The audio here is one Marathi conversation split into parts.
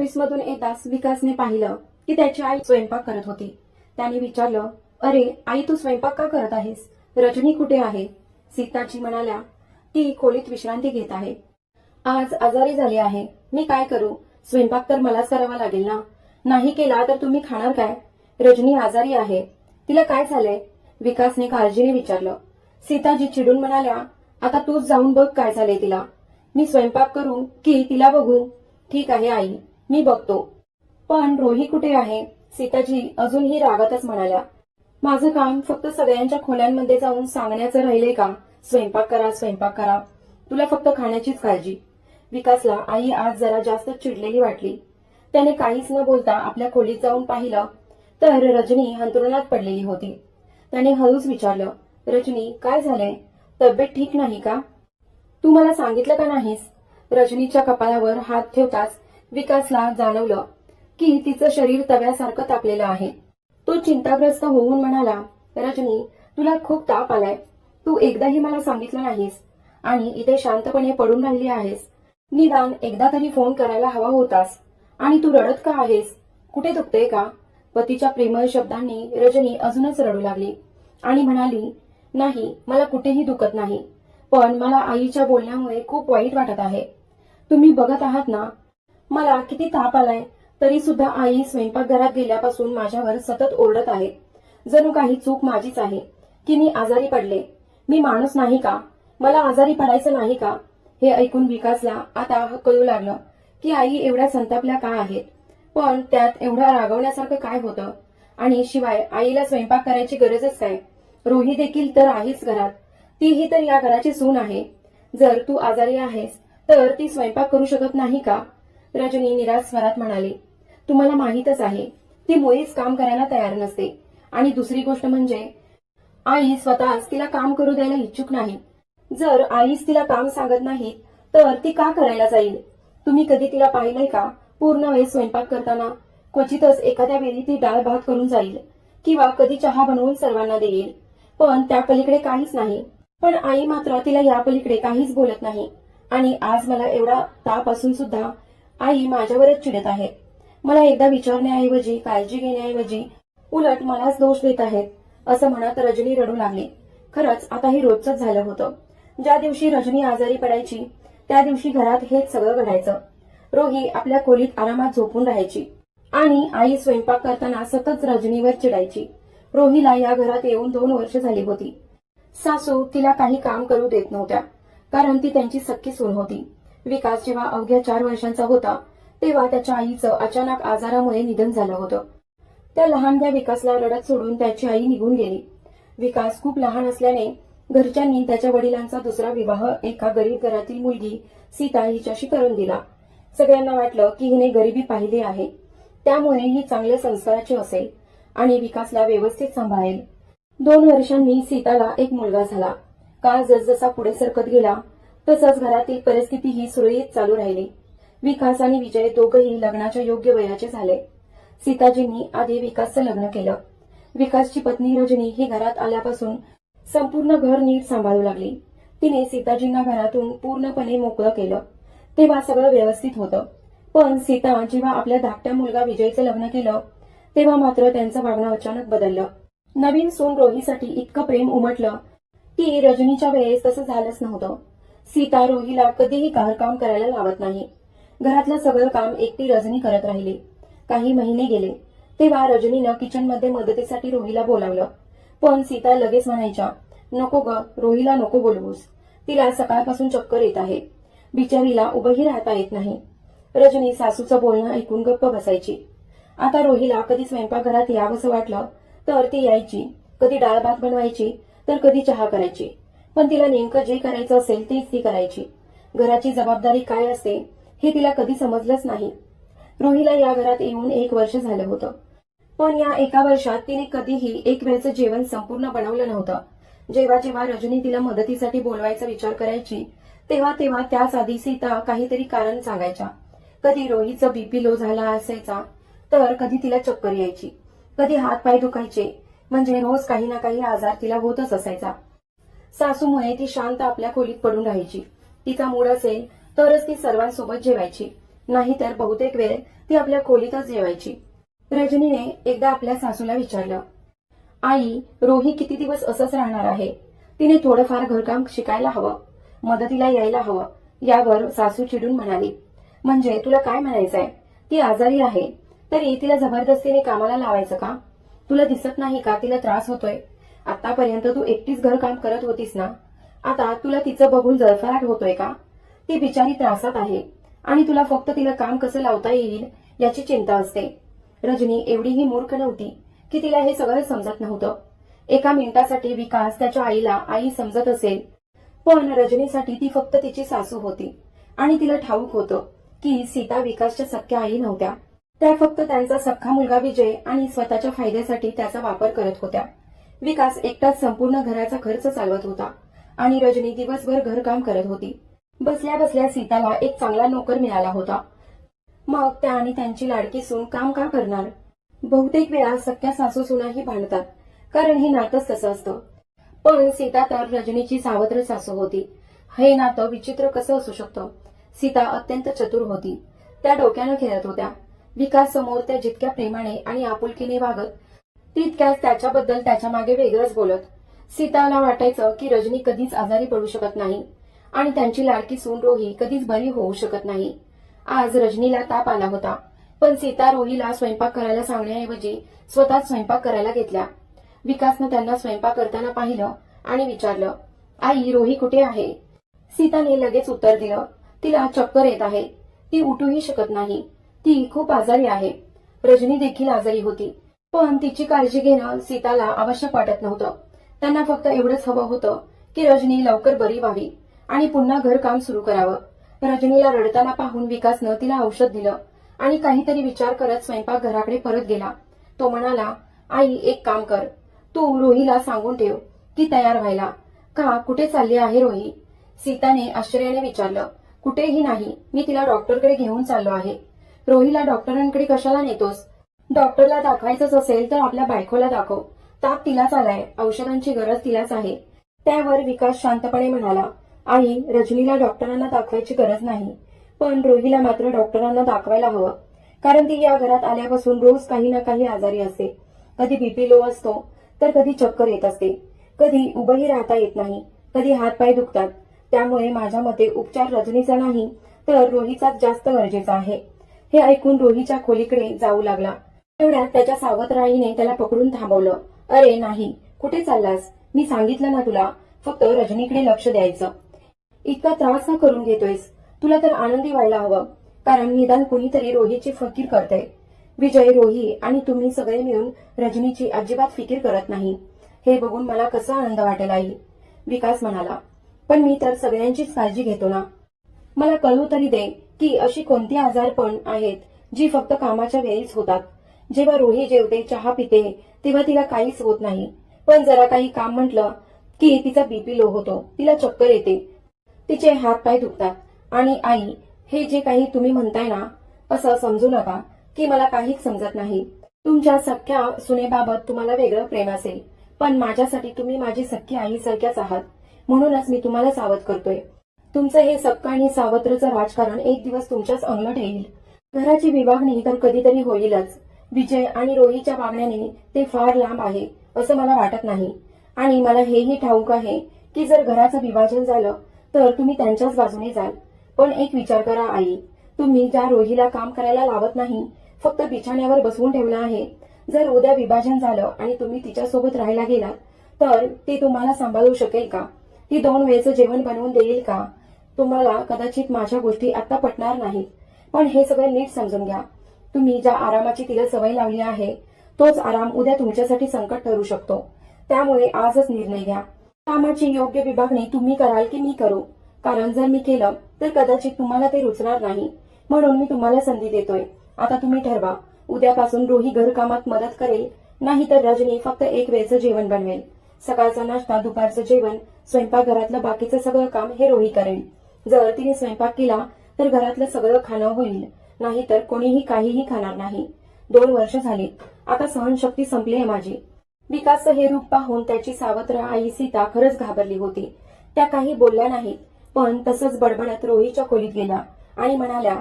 ऑफिसमधून येताच विकासने पाहिलं की त्याची आई स्वयंपाक करत होती. त्याने विचारलं, अरे आई, तू स्वयंपाक का करत आहेस? रजनी कुठे आहे? सीताजी म्हणाल्या, ती खोलीत विश्रांती घेत आहे. आज आजारी झाली आहे. मी काय करू? स्वयंपाक तर मलाच करावा लागेल ना. नाही केला तर तुम्ही खाणार काय? रजनी आजारी आहे. तिला काय झालंय? विकासने काळजीने विचारलं. सीताजी चिडून म्हणाल्या, आता तूच जाऊन बघ काय झालंय तिला. मी स्वयंपाक करू की तिला बघू? ठीक आहे आई, मी बघतो. पण रोही कुठे आहे? सीताजी अजूनही रागातच म्हणाल्या. माझं काम फक्त सगळ्यांच्या खोल्यांमध्ये जाऊन सांगण्याचं राहिलंय का? स्वयंपाक करा, स्वयंपाक करा. तुला फक्त खाण्याचीच काळजी. विकासला आई आज जरा जास्त चिडलेली वाटली. त्याने काहीच न बोलता आपल्या खोलीत जाऊन पाहिलं तर रजनी अंथरुणात पडलेली होती. त्याने हळूच विचारलं, रजनी काय झालंय? तब्येत ठीक नाही का? तू मला सांगितलं का नाहीस? रजनीच्या कपाळावर हात ठेवताच विकासला जाणवलं की तिचं शरीर तव्यासारखं तापलेलं आहे. तो चिंताग्रस्त होऊन म्हणाला, रजनी तुला खूप ताप आलाय. तू एकदाही मला सांगितलं नाहीस आणि इथे शांतपणे पडून राहिली आहेस. निदान एकदा तरी फोन करायला हवा होतास. आणि तू रडत का आहेस? कुठे दुखतेय का? पतीच्या प्रेमळ शब्दांनी रजनी अजूनच रडू लागली आणि म्हणाली, नाही, मला कुठेही दुखत नाही. पण मला आईच्या बोलण्यामुळे खूप वाईट वाटत आहे. तुम्ही बघत आहात ना, मला किती ताप आलाय. तरी सुद्धा आई स्वयंपाकघरात गेल्यापासून माझ्यावर सतत ओरडत आहे. जणू काही चूक माझीच आहे की मी आजारी पडले. मी माणूस नाही का? मला आजारी पडायचं नाही का? हे ऐकून विकासला आता कळू लागलं की आई एवढ्या संतापल्या का आहेत. पण त्यात एवढं रागवण्यासारखं काय होतं? आणि शिवाय आईला स्वयंपाक करायची गरजच काय? रोही देखील तर आहेच घरात. तीही तर या घराची सून आहे. जर तू आजारी आहेस तर ती स्वयंपाक करू शकत नाही का? रजनी निराश स्वरात म्हणाली, तुम्हाला माहीतच आहे ती मुळीच काम करायला तयार नसते. आणि दुसरी गोष्ट म्हणजे आई स्वतःच तिला काम करू द्यायला इच्छुक नाही. जर आईच तिला काम सांगत नाही तर ती का करायला जाईल? तुम्ही कधी तिला पाहिलंय का पूर्ण वेळ स्वयंपाक करताना? क्वचितच एखाद्या वेळी ती डाळ भात करून जाईल किंवा कधी चहा बनवून सर्वांना देईल. पण त्या पलीकडे काहीच नाही. पण आई मात्र तिला या पलीकडे काहीच बोलत नाही. आणि आज मला एवढा ताप असून सुद्धा आई माझ्यावरच चिडत आहे. मला एकदा विचारण्याऐवजी, काळजी घेण्याऐवजी उलट मलाच दोष देत आहेत, असं म्हणत रजनी रडू लागली. खरंच आता हे रोजच झालं होतं. ज्या दिवशी रजनी आजारी पडायची त्या दिवशी घरात हेच सगळं घडायचं. रोही आपल्या खोलीत आरामात झोपून राहायची आणि आई स्वयंपाक करताना सतत रजनीवर चिडायची. रोहीला या घरात येऊन 2 वर्ष झाली होती. सासू तिला काही काम करू देत नव्हत्या कारण ती त्यांची सख्खी सून होती. विकास जेव्हा अवघ्या 4 वर्षांचा होता तेव्हा त्याच्या आईचं अचानक आजारामुळे निधन झालं होतं. त्या लहानग्या विकासला रडत सोडून त्याची आई निघून गेली. विकास खूप लहान असल्याने घरच्यांनी त्याच्या वडिलांचा दुसरा विवाह एका गरीब घरातील मुलगी सीता हिच्याशी करून दिला. सगळ्यांना वाटलं की हिने गरिबी पाहिली आहे, त्यामुळे ही चांगल्या संस्काराची असेल आणि विकासला व्यवस्थित सांभाळेल. 2 वर्षांनी सीताला एक मुलगा झाला. काळ जसजसा पुढे सरकत गेला तसंच घरातील परिस्थिती ही सुरळीत चालू राहिली. विकास आणि विजय दोघंही लग्नाच्या योग्य वयाचे झाले. सीताजींनी आधी विकासचं लग्न केलं. विकासची पत्नी रजनी ही घरात आल्यापासून संपूर्ण घर नीट सांभाळू लागली. तिने सीताजींना घरातून पूर्णपणे मोकळं केलं. तेव्हा सगळं व्यवस्थित होतं. पण सीता जेव्हा आपल्या धाकट्या मुलगा विजयचं लग्न केलं तेव्हा मात्र त्यांचं वागणं अचानक बदललं. नवीन सून रोहीसाठी इतकं प्रेम उमटलं की रजनीच्या वेळेस तसं झालंच नव्हतं. सीता रोहीला कधीही घरकाम करायला लावत नाही. घरातलं सगळं काम एकटी रजनी करत राहिली. काही महिने गेले तेव्हा रजनीनं किचनमध्ये मदतीसाठी रोहीला बोलावलं. पण सीता लगेच म्हणायच्या, नको ग, रोहीला नको बोलवूस. तिला सकाळपासून चक्कर येत आहे. बिचारीला उभंही राहता येत नाही. रजनी सासूचं बोलणं ऐकून गप्प बसायची. आता रोहीला कधी स्वयंपाकघरात यावंसं वाटलं तर ती यायची. कधी डाळ भात बनवायची तर कधी चहा करायची. पण तिला नेमकं जे करायचं असेल तेच ती करायची. घराची जबाबदारी काय असते हे तिला कधी समजलंच नाही. रोहीला या घरात येऊन 1 वर्ष झालं होतं. पण या 1 वर्षात तिने कधीही एक वेळचं जेवण संपूर्ण बनवलं नव्हतं. जेव्हा जेव्हा रजनी तिला मदतीसाठी बोलवायचा विचार करायची तेव्हा तेव्हा त्याच आधी सीता काहीतरी कारण सांगायच्या. कधी रोहीचं बीपी लो झाला असायचा तर कधी तिला चक्कर यायची, कधी हात पाय दुखायचे. म्हणजे रोज काही ना काही आजार तिला होतच असायचा. सासूमुळे ती शांत आपल्या खोलीत पडून राहायची. तिचा मूड असेल तरच ती सर्वांसोबत जेवायची, नाहीतर बहुतेक वेळ ती आपल्या खोलीतच जेवायची. रजनीने एकदा आपल्या सासूला विचारलं, आई, रोही किती दिवस असंच राहणार आहे? तिने थोडंफार घरकाम शिकायला हवं, मदतीला यायला हवं. यावर सासू चिडून म्हणाली, म्हणजे तुला काय म्हणायचंय? ती आजारी आहे तरी तिला जबरदस्तीने कामाला लावायचं का? तुला दिसत नाही का तिला त्रास होतोय? आतापर्यंत तू एकटीच घरकाम करत होतीस ना, आता तुला तिचं बघून जळफळाट होतोय का? ती बिचारी त्रासात आहे आणि तुला फक्त तिला काम कसं लावता येईल याची चिंता असते. रजनी एवढीही मूर्ख नव्हती की तिला हे सगळं समजत नव्हतं. एका मिनिटासाठी विकास त्याच्या आईला आई समजत असेल, पण रजनीसाठी ती फक्त तिची सासू होती आणि तिला ठाऊक होतं की सीता विकासच्या सख्या आई नव्हत्या. त्या फक्त त्यांचा सख्खा मुलगा विजय आणि स्वतःच्या फायद्यासाठी त्याचा वापर करत होत्या. विकास एकटाच संपूर्ण घराचा खर्च चालवत होता आणि रजनी दिवसभर घरकाम करत होती. बसल्या बसल्या सीताला एक चांगला नोकर मिळाला होता. मग त्या आणि त्यांची लाडकी सून काम का करणार? बहुतेक वेळा सख्या सासू सुनाही भांडतात, कारण हे नातंच तसं असतं. पण सीता तर रजनीची सावत्र सासू होती. हे नातं विचित्र कसं असू शकतं? सीता अत्यंत चतुर होती. त्या डोक्यानं खेळत होत्या. विकास समोर त्या जितक्या प्रेमाने आणि आपुलकीने वागत, तितक्याच त्याच्याबद्दल त्याच्या मागे वेगळंच बोलत. सीताला वाटायचं की रजनी कधीच आजारी पडू शकत नाही आणि त्यांची लाडकी सून रोही कधीच बरी होऊ शकत नाही. आज रजनीला ताप आला होता, पण सीता रोहीला स्वयंपाक करायला सांगण्याऐवजी स्वतःच स्वयंपाक करायला घेतल्या. विकासनं त्यांना स्वयंपाक करताना पाहिलं आणि विचारलं, आई, रोही कुठे आहे? सीताने लगेच उत्तर दिलं, तिला चक्कर येत आहे, ती उठूही शकत नाही, ती खूप आजारी आहे. रजनी देखील आजारी होती, पण तिची काळजी घेणं सीताला आवश्यक वाटत नव्हतं. त्यांना फक्त एवढंच हवं होतं की रजनी लवकर बरी व्हावी आणि पुन्हा घरकाम सुरू करावं. रजनीला रडताना पाहून विकासनं तिला औषध दिलं आणि काहीतरी विचार करत स्वयंपाकघराकडे परत गेला. तो म्हणाला, आई, एक काम कर, तू रोहीला सांगून ठेव की तयार व्हायला. का, कुठे चालली आहे रोही? सीताने आश्चर्याने विचारलं. कुठेही नाही, मी तिला डॉक्टरकडे घेऊन चाललो आहे. रोहीला डॉक्टरांकडे कशाला नेतोस? डॉक्टरला दाखवायचंच असेल तर आपल्या बायकोला दाखव. ताप तिलाच आलाय, औषधांची गरज तिलाच आहे. त्यावर विकास शांतपणे म्हणाला, आई, रजनीला डॉक्टरांना दाखवायची गरज नाही, पण रोहीला मात्र डॉक्टरांना दाखवायला हवं, कारण ती या घरात आल्यापासून रोज काही ना काही आजारी असते. कधी बीपी लो असतो, तर कधी चक्कर येत असते, कधी उभंही राहता येत नाही, कधी हातपाय दुखतात. त्यामुळे माझ्या मते उपचार रजनीचा नाही तर रोहीचाच जास्त गरजेचा आहे. हे ऐकून रोहीच्या खोलीकडे जाऊ लागला. तेवढ्यात त्याच्या सावत्र आईने त्याला पकडून थांबवलं. अरे नाही, कुठे चाललास? मी सांगितलं ना तुला, फक्त रजनीकडे लक्ष द्यायचं. इतका त्रास का करून घेतोयस? तुला तर आनंदी व्हायला हवं, कारण निदान कुणीतरी रोहीची फिकीर करतंय. विजय, रोही आणि तुम्ही सगळे मिळून रजनीची अजिबात फिकीर करत नाही. हे बघून मला कसा आनंद वाटेल आई, विकास म्हणाला. पण मी तर सगळ्यांचीच काळजी घेतो ना. मला कळू तरी दे की अशी कोणती आजारपण आहेत जी फक्त कामाच्या वेळीच होतात. जेव्हा रोही जेवते, चहा पिते, तेव्हा तिला काहीच होत नाही, पण जरा काही काम म्हटलं की तिचा बीपी लो होतो, तिला चक्कर येते, तिचे हात पाय दुखतात. आणि आई, हे जे काही तुम्ही म्हणताय ना, असं समजू नका की मला काहीच समजत नाही. तुमच्या सख्या सुनेबाबत तुम्हाला वेगळं प्रेम असेल, पण माझ्यासाठी तुम्ही माझी सख्खी आई सारख्याच आहात. म्हणूनच मी तुम्हाला सावध करतोय. तुमचं हे सक्क आणि सावत्रचं राजकारण एक दिवस तुमच्याच अंगलट येईल. घराची विभागणी तर कधीतरी होईलच. विजय आणि रोहीच्या वागण्याने ते फार लांब आहे असं मला वाटत नाही. आणि मला हेही ठाऊक आहे की जर घराचं विभाजन झालं तर तुम्ही त्यांच्याच बाजूने जाल. पण एक विचार करा आई, तुम्ही ज्या रोहीला काम करायला लावत नाही, फक्त बिछाण्यावर बसवून ठेवलं आहे, जर उद्या विभाजन झालं आणि तुम्ही तिच्यासोबत राहायला गेलात तर ती तुम्हाला सांभाळू शकेल का? ती 2 वेळचं जेवण बनवून देईल का? तुम्हाला कदाचित माझ्या गोष्टी आता पटणार नाहीत, पण हे सगळं नीट समजून घ्या. तुम्ही ज्या आरामाची तिला सवय लावली आहे, तोच आराम उद्या तुमच्यासाठी संकट ठरू शकतो. त्यामुळे आजच निर्णय घ्या. कामाची योग्य विभागणी तुम्ही कराल की मी करू? कारण जर मी केलं तर कदाचित तुम्हाला ते रुचणार नाही. म्हणून मी तुम्हाला संधी देतोय. आता तुम्ही ठरवा. उद्यापासून रोही घरकामात मदत करेल, नाहीतर रजनी फक्त एक वेळचं जेवण बनवेल. सकाळचा नाश्ता, दुपारचं जेवण, स्वयंपाकघरातलं बाकीचं सगळं काम हे रोही करेल. जर तिने स्वयंपाक केला तर घरातलं सगळं खाणं होईल, नाहीतर कोणीही काहीही खाणार नाही. 2 वर्ष झाली, आता सहनशक्ती संपली आहे माझी. विकासचं हे रूप पाहून त्याची सावत्र आई सीता खरंच घाबरली होती. त्या काही बोलल्या नाहीत, पण तसंच बडबडत रोहीच्या खोलीत गेल्या आणि म्हणाल्या,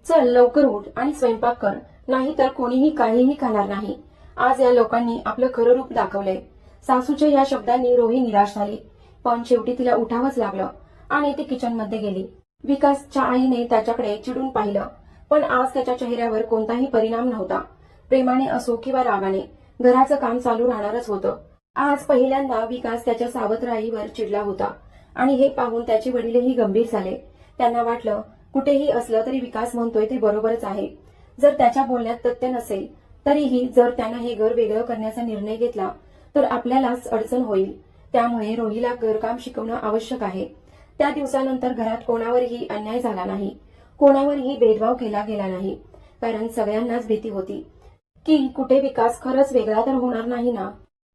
चल लवकर उठ आणि स्वयंपाक कर, नाहीतर कोणीही काहीही खाणार नाही. आज या लोकांनी आपलं खरं रूप दाखवलंय. सासूच्या या शब्दांनी रोही निराश झाली, पण शेवटी तिला उठावंच लागलं आणि ती किचनमध्ये गेली. विकासच्या आईने त्याच्याकडे चिडून पाहिलं, पण आज त्याच्या चेहऱ्यावर कोणताही परिणाम नव्हता. प्रेमाने असो किंवा रागाने घराचं काम चालू राहणारच होतं. आज पहिल्यांदा विकास त्याच्या सावत्र चिडला होता आणि हे पाहून त्याचे वडीलही गंभीर झाले. त्यांना वाटलं कुठेही असलं तरी विकास म्हणतोय ते बरोबरच आहे. जर त्याच्या बोलण्यात तथ्य नसेल तरीही जर त्यानं हे घर वेगळं करण्याचा निर्णय घेतला तर आपल्यालाच अडचण होईल. त्यामुळे रोहीला घरकाम शिकवणं आवश्यक आहे. त्या दिवसानंतर घरात कोणावरही अन्याय झाला नाही, कोणावरही भेदभाव केला गेला नाही, कारण सगळ्यांनाच भीती होती की कुठे विकास खरंच वेगळा तर होणार नाही ना.